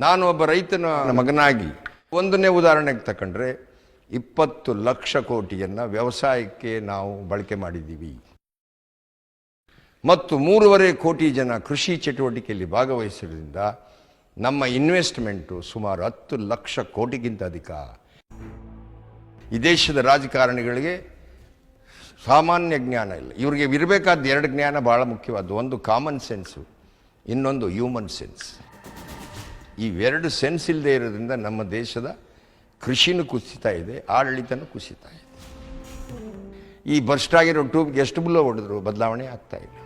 ನಾನು ಒಬ್ಬ ರೈತನ ಮಗನಾಗಿ ಒಂದನೇ ಉದಾಹರಣೆಗೆ ತಕೊಂಡ್ರೆ 20 ಲಕ್ಷ ಕೋಟಿಯನ್ನು ವ್ಯವಸಾಯಕ್ಕೆ ನಾವು ಬಳಕೆ ಮಾಡಿದ್ದೀವಿ ಮತ್ತು 3.5 ಕೋಟಿ ಜನ ಕೃಷಿ ಚಟುವಟಿಕೆಯಲ್ಲಿ ಭಾಗವಹಿಸಿದ್ರಿಂದ ನಮ್ಮ ಇನ್ವೆಸ್ಟ್ಮೆಂಟು ಸುಮಾರು 10 ಲಕ್ಷ ಕೋಟಿಗಿಂತ ಅಧಿಕ. ಈ ದೇಶದ ರಾಜಕಾರಣಿಗಳಿಗೆ ಸಾಮಾನ್ಯ ಜ್ಞಾನ ಇಲ್ಲ. ಇವರಿಗೆ ಇರಬೇಕಾದ 2 ಜ್ಞಾನ ಭಾಳ ಮುಖ್ಯವಾದ್ದು. ಒಂದು ಕಾಮನ್ ಸೆನ್ಸು, ಇನ್ನೊಂದು ಹ್ಯೂಮನ್ ಸೆನ್ಸ್. ಈ 2 ಸೆನ್ಸ್ ಇಲ್ಲದೆ ಇರೋದ್ರಿಂದ ನಮ್ಮ ದೇಶದ ಕೃಷಿನೂ ಕುಸಿತಾ ಇದೆ, ಆಡಳಿತನೂ ಕುಸಿತಾ ಇದೆ. ಈ ಬರ್ಸ್ಟ್ ಆಗಿರೋ ಟ್ಯೂಬ್ಗೆ ಎಷ್ಟು ಬುಲ್ಲ ಹೊಡೆದ್ರು ಬದಲಾವಣೆ ಆಗ್ತಾ ಇಲ್ಲ.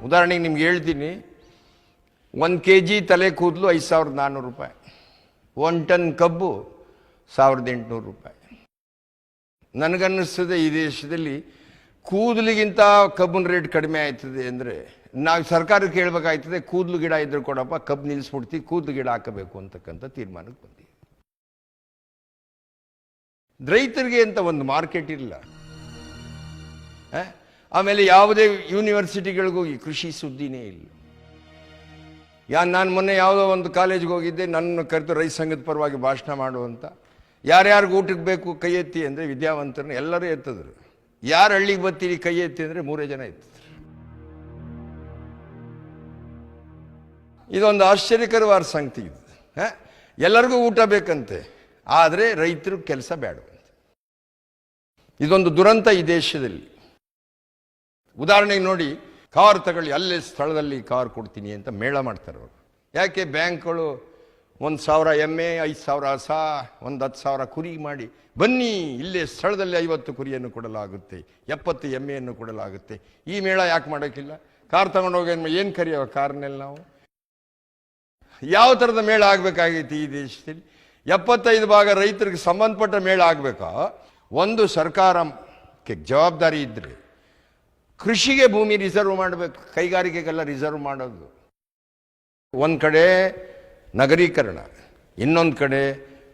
ಉದಾಹರಣೆಗೆ ನಿಮ್ಗೆ ಹೇಳ್ತೀನಿ, 1 kg ತಲೆ ಕೂದಲು 5,400 ರೂಪಾಯಿ, 1 ಟನ್ ಕಬ್ಬು 1,800 ರೂಪಾಯಿ. ನನಗನ್ನಿಸ್ತದೆ ಈ ದೇಶದಲ್ಲಿ ಕೂದಲಿಗಿಂತ ಕಬ್ಬಿನ ರೇಟ್ ಕಡಿಮೆ ಆಯ್ತದೆ ಅಂದರೆ ನಾವು ಸರ್ಕಾರಕ್ಕೆ ಹೇಳ್ಬೇಕಾಯ್ತದೆ, ಕೂದಲು ಗಿಡ ಇದ್ರೆ ಕೊಡಪ್ಪ, ಕಬ್ಬು ನಿಲ್ಲಿಸ್ಬಿಡ್ತೀವಿ, ಕೂದಲು ಗಿಡ ಹಾಕಬೇಕು ಅಂತಕ್ಕಂಥ ತೀರ್ಮಾನಕ್ಕೆ ಬಂದಿದೆ. ರೈತರಿಗೆ ಅಂತ ಒಂದು ಮಾರ್ಕೆಟ್ ಇಲ್ಲ. ಆಮೇಲೆ ಯಾವುದೇ ಯೂನಿವರ್ಸಿಟಿಗಳಿಗೂ ಈ ಕೃಷಿ ಸುದ್ದಿನೇ ಇಲ್ಲ. ನಾನು ಮೊನ್ನೆ ಯಾವುದೋ ಒಂದು ಕಾಲೇಜ್ಗೆ ಹೋಗಿದ್ದೆ, ನನ್ನ ಕರೆದು ರೈತ ಸಂಘದ ಪರವಾಗಿ ಭಾಷಣ ಮಾಡುವಂತ. ಯಾರ್ಯಾರಿಗೂ ಊಟಕ್ಕೆ ಬೇಕು ಕೈ ಎತ್ತಿ ಅಂದರೆ ವಿದ್ಯಾವಂತರನ್ನ ಎಲ್ಲರೂ ಎತ್ತಿದ್ರು. ಯಾರು ಹಳ್ಳಿಗೆ ಬರ್ತೀರಿ ಕೈ ಎತ್ತಿ ಅಂದರೆ 3 ಜನ ಎತ್ತಿದ್ರು. ಇದೊಂದು ಆಶ್ಚರ್ಯಕರವಾದ ಸಂಗತಿ. ಇದು ಎಲ್ಲರಿಗೂ ಊಟ ಬೇಕಂತೆ, ಆದರೆ ರೈತರು ಕೆಲಸ ಬೇಡವಂತೆ. ಇದೊಂದು ದುರಂತ ಈ ದೇಶದಲ್ಲಿ. ಉದಾಹರಣೆಗೆ ನೋಡಿ, ಕಾರ್ ತಗೊಳ್ಳಿ, ಅಲ್ಲೇ ಸ್ಥಳದಲ್ಲಿ ಕಾರ್ ಕೊಡ್ತೀನಿ ಅಂತ ಮೇಳ ಮಾಡ್ತಾರೆ ಅವರು. ಯಾಕೆ? ಬ್ಯಾಂಕ್ಗಳು 1,000 ಎಮ್ಮೆ, 5,000 ಹಸ, 10,000 ಕುರಿ ಮಾಡಿ ಬನ್ನಿ, ಇಲ್ಲೇ ಸ್ಥಳದಲ್ಲಿ 50 ಕುರಿಯನ್ನು ಕೊಡಲಾಗುತ್ತೆ, 70 ಎಮ್ಮೆಯನ್ನು ಕೊಡಲಾಗುತ್ತೆ. ಈ ಮೇಳ ಯಾಕೆ ಮಾಡೋಕ್ಕಿಲ್ಲ? ಕಾರ್ ತಗೊಂಡೋಗಿ ಏನು ಕರೆಯೋ ಕಾರ್ನೆಲ್ಲ ನಾವು? ಯಾವ ಥರದ ಮೇಳ ಆಗಬೇಕಾಗಿತ್ತು ಈ ದೇಶದಲ್ಲಿ? 75 ಭಾಗ ರೈತರಿಗೆ ಸಂಬಂಧಪಟ್ಟ ಮೇಳ ಆಗಬೇಕಾ? ಒಂದು ಸರ್ಕಾರಕ್ಕೆ ಜವಾಬ್ದಾರಿ ಇದ್ದರೆ ಕೃಷಿಗೆ ಭೂಮಿ ರಿಸರ್ವ್ ಮಾಡಬೇಕು, ಕೈಗಾರಿಕೆಗೆಲ್ಲ ರಿಸರ್ವ್ ಮಾಡೋದು. ಒಂದು ಕಡೆ ನಗರೀಕರಣ, ಇನ್ನೊಂದು ಕಡೆ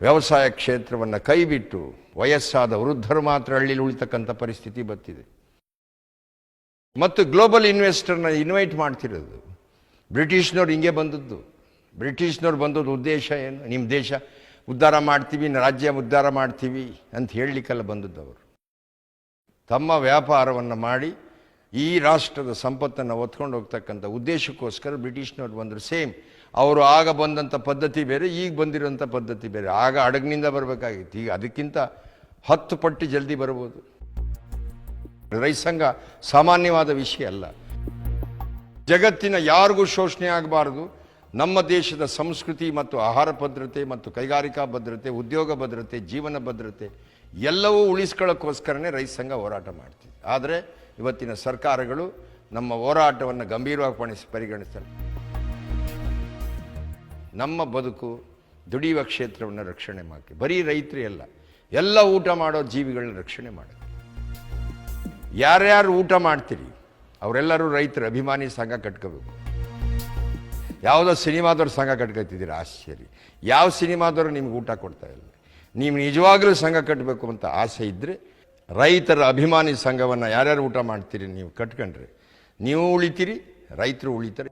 ವ್ಯವಸಾಯ ಕ್ಷೇತ್ರವನ್ನು ಕೈಬಿಟ್ಟು ವಯಸ್ಸಾದ ವೃದ್ಧರು ಮಾತ್ರ ಹಳ್ಳಿಲಿ ಉಳಿತಕ್ಕಂಥ ಪರಿಸ್ಥಿತಿ ಬರ್ತಿದೆ. ಮತ್ತು ಗ್ಲೋಬಲ್ ಇನ್ವೆಸ್ಟರ್ನ ಇನ್ವೈಟ್ ಮಾಡ್ತಿರೋದು. ಬ್ರಿಟಿಷ್ನವ್ರು ಹಿಂಗೆ ಬಂದದ್ದು. ಬ್ರಿಟಿಷ್ನವ್ರು ಬಂದದ್ದು ಉದ್ದೇಶ ಏನು? ನಿಮ್ಮ ದೇಶ ಉದ್ಧಾರ ಮಾಡ್ತೀವಿ, ರಾಜ್ಯ ಉದ್ಧಾರ ಮಾಡ್ತೀವಿ ಅಂತ ಹೇಳಲಿಕ್ಕೆಲ್ಲ ಬಂದದ್ದು. ಅವರು ತಮ್ಮ ವ್ಯಾಪಾರವನ್ನು ಮಾಡಿ ಈ ರಾಷ್ಟ್ರದ ಸಂಪತ್ತನ್ನು ಹೊತ್ಕೊಂಡು ಹೋಗ್ತಕ್ಕಂಥ ಉದ್ದೇಶಕ್ಕೋಸ್ಕರ ಬ್ರಿಟಿಷ್ನವ್ರು ಬಂದರು. ಸೇಮ್ ಅವರು ಆಗ ಬಂದಂಥ ಪದ್ಧತಿ ಬೇರೆ, ಈಗ ಬಂದಿರೋಂಥ ಪದ್ಧತಿ ಬೇರೆ. ಆಗ ಹಡಗಿನಿಂದ ಬರಬೇಕಾಗಿತ್ತು, ಈಗ ಅದಕ್ಕಿಂತ 10 ಪಟ್ಟು ಜಲ್ದಿ ಬರ್ಬೋದು. ರೈತ ಸಂಘ ಸಾಮಾನ್ಯವಾದ ವಿಷಯ ಅಲ್ಲ. ಜಗತ್ತಿನ ಯಾರಿಗೂ ಶೋಷಣೆ ಆಗಬಾರ್ದು. ನಮ್ಮ ದೇಶದ ಸಂಸ್ಕೃತಿ ಮತ್ತು ಆಹಾರ ಭದ್ರತೆ ಮತ್ತು ಕೈಗಾರಿಕಾ ಭದ್ರತೆ, ಉದ್ಯೋಗ ಭದ್ರತೆ, ಜೀವನ ಭದ್ರತೆ ಎಲ್ಲವೂ ಉಳಿಸ್ಕೊಳ್ಳೋಕ್ಕೋಸ್ಕರನೇ ರೈತ ಸಂಘ ಹೋರಾಟ ಮಾಡ್ತೀವಿ. ಆದರೆ ಇವತ್ತಿನ ಸರ್ಕಾರಗಳು ನಮ್ಮ ಹೋರಾಟವನ್ನು ಗಂಭೀರವಾಗಿ ಪರಿಗಣಿಸ್ತಾರೆ. ನಮ್ಮ ಬದುಕು ದುಡಿಯುವ ಕ್ಷೇತ್ರವನ್ನು ರಕ್ಷಣೆ ಮಾಡಿ, ಬರೀ ರೈತರೇ ಅಲ್ಲ, ಎಲ್ಲ ಊಟ ಮಾಡೋ ಜೀವಿಗಳನ್ನ ರಕ್ಷಣೆ ಮಾಡೋದು. ಯಾರ್ಯಾರು ಊಟ ಮಾಡ್ತೀರಿ ಅವರೆಲ್ಲರೂ ರೈತರ ಅಭಿಮಾನಿ ಸಂಘ ಕಟ್ಕೋಬೇಕು. ಯಾವುದೋ ಸಿನಿಮಾದವ್ರ ಸಂಘ ಕಟ್ಕೊತಿದ್ದೀರ, ಆಶ್ಚರ್ಯ. ಯಾವ ಸಿನಿಮಾದವರು ನಿಮ್ಗೆ ಊಟ ಕೊಡ್ತಾ ಇಲ್ಲ. ನೀವು ನಿಜವಾಗ್ಲೂ ಸಂಘ ಕಟ್ಟಬೇಕು ಅಂತ ಆಸೆ ಇದ್ದರೆ ರೈತರ ಅಭಿಮಾನಿ ಸಂಘವನ್ನು ಯಾರ್ಯಾರು ಊಟ ಮಾಡ್ತೀರಿ ನೀವು ಕಟ್ಕೊಂಡ್ರೆ ನೀವು ಉಳಿತೀರಿ, ರೈತರು ಉಳಿತಾರೆ.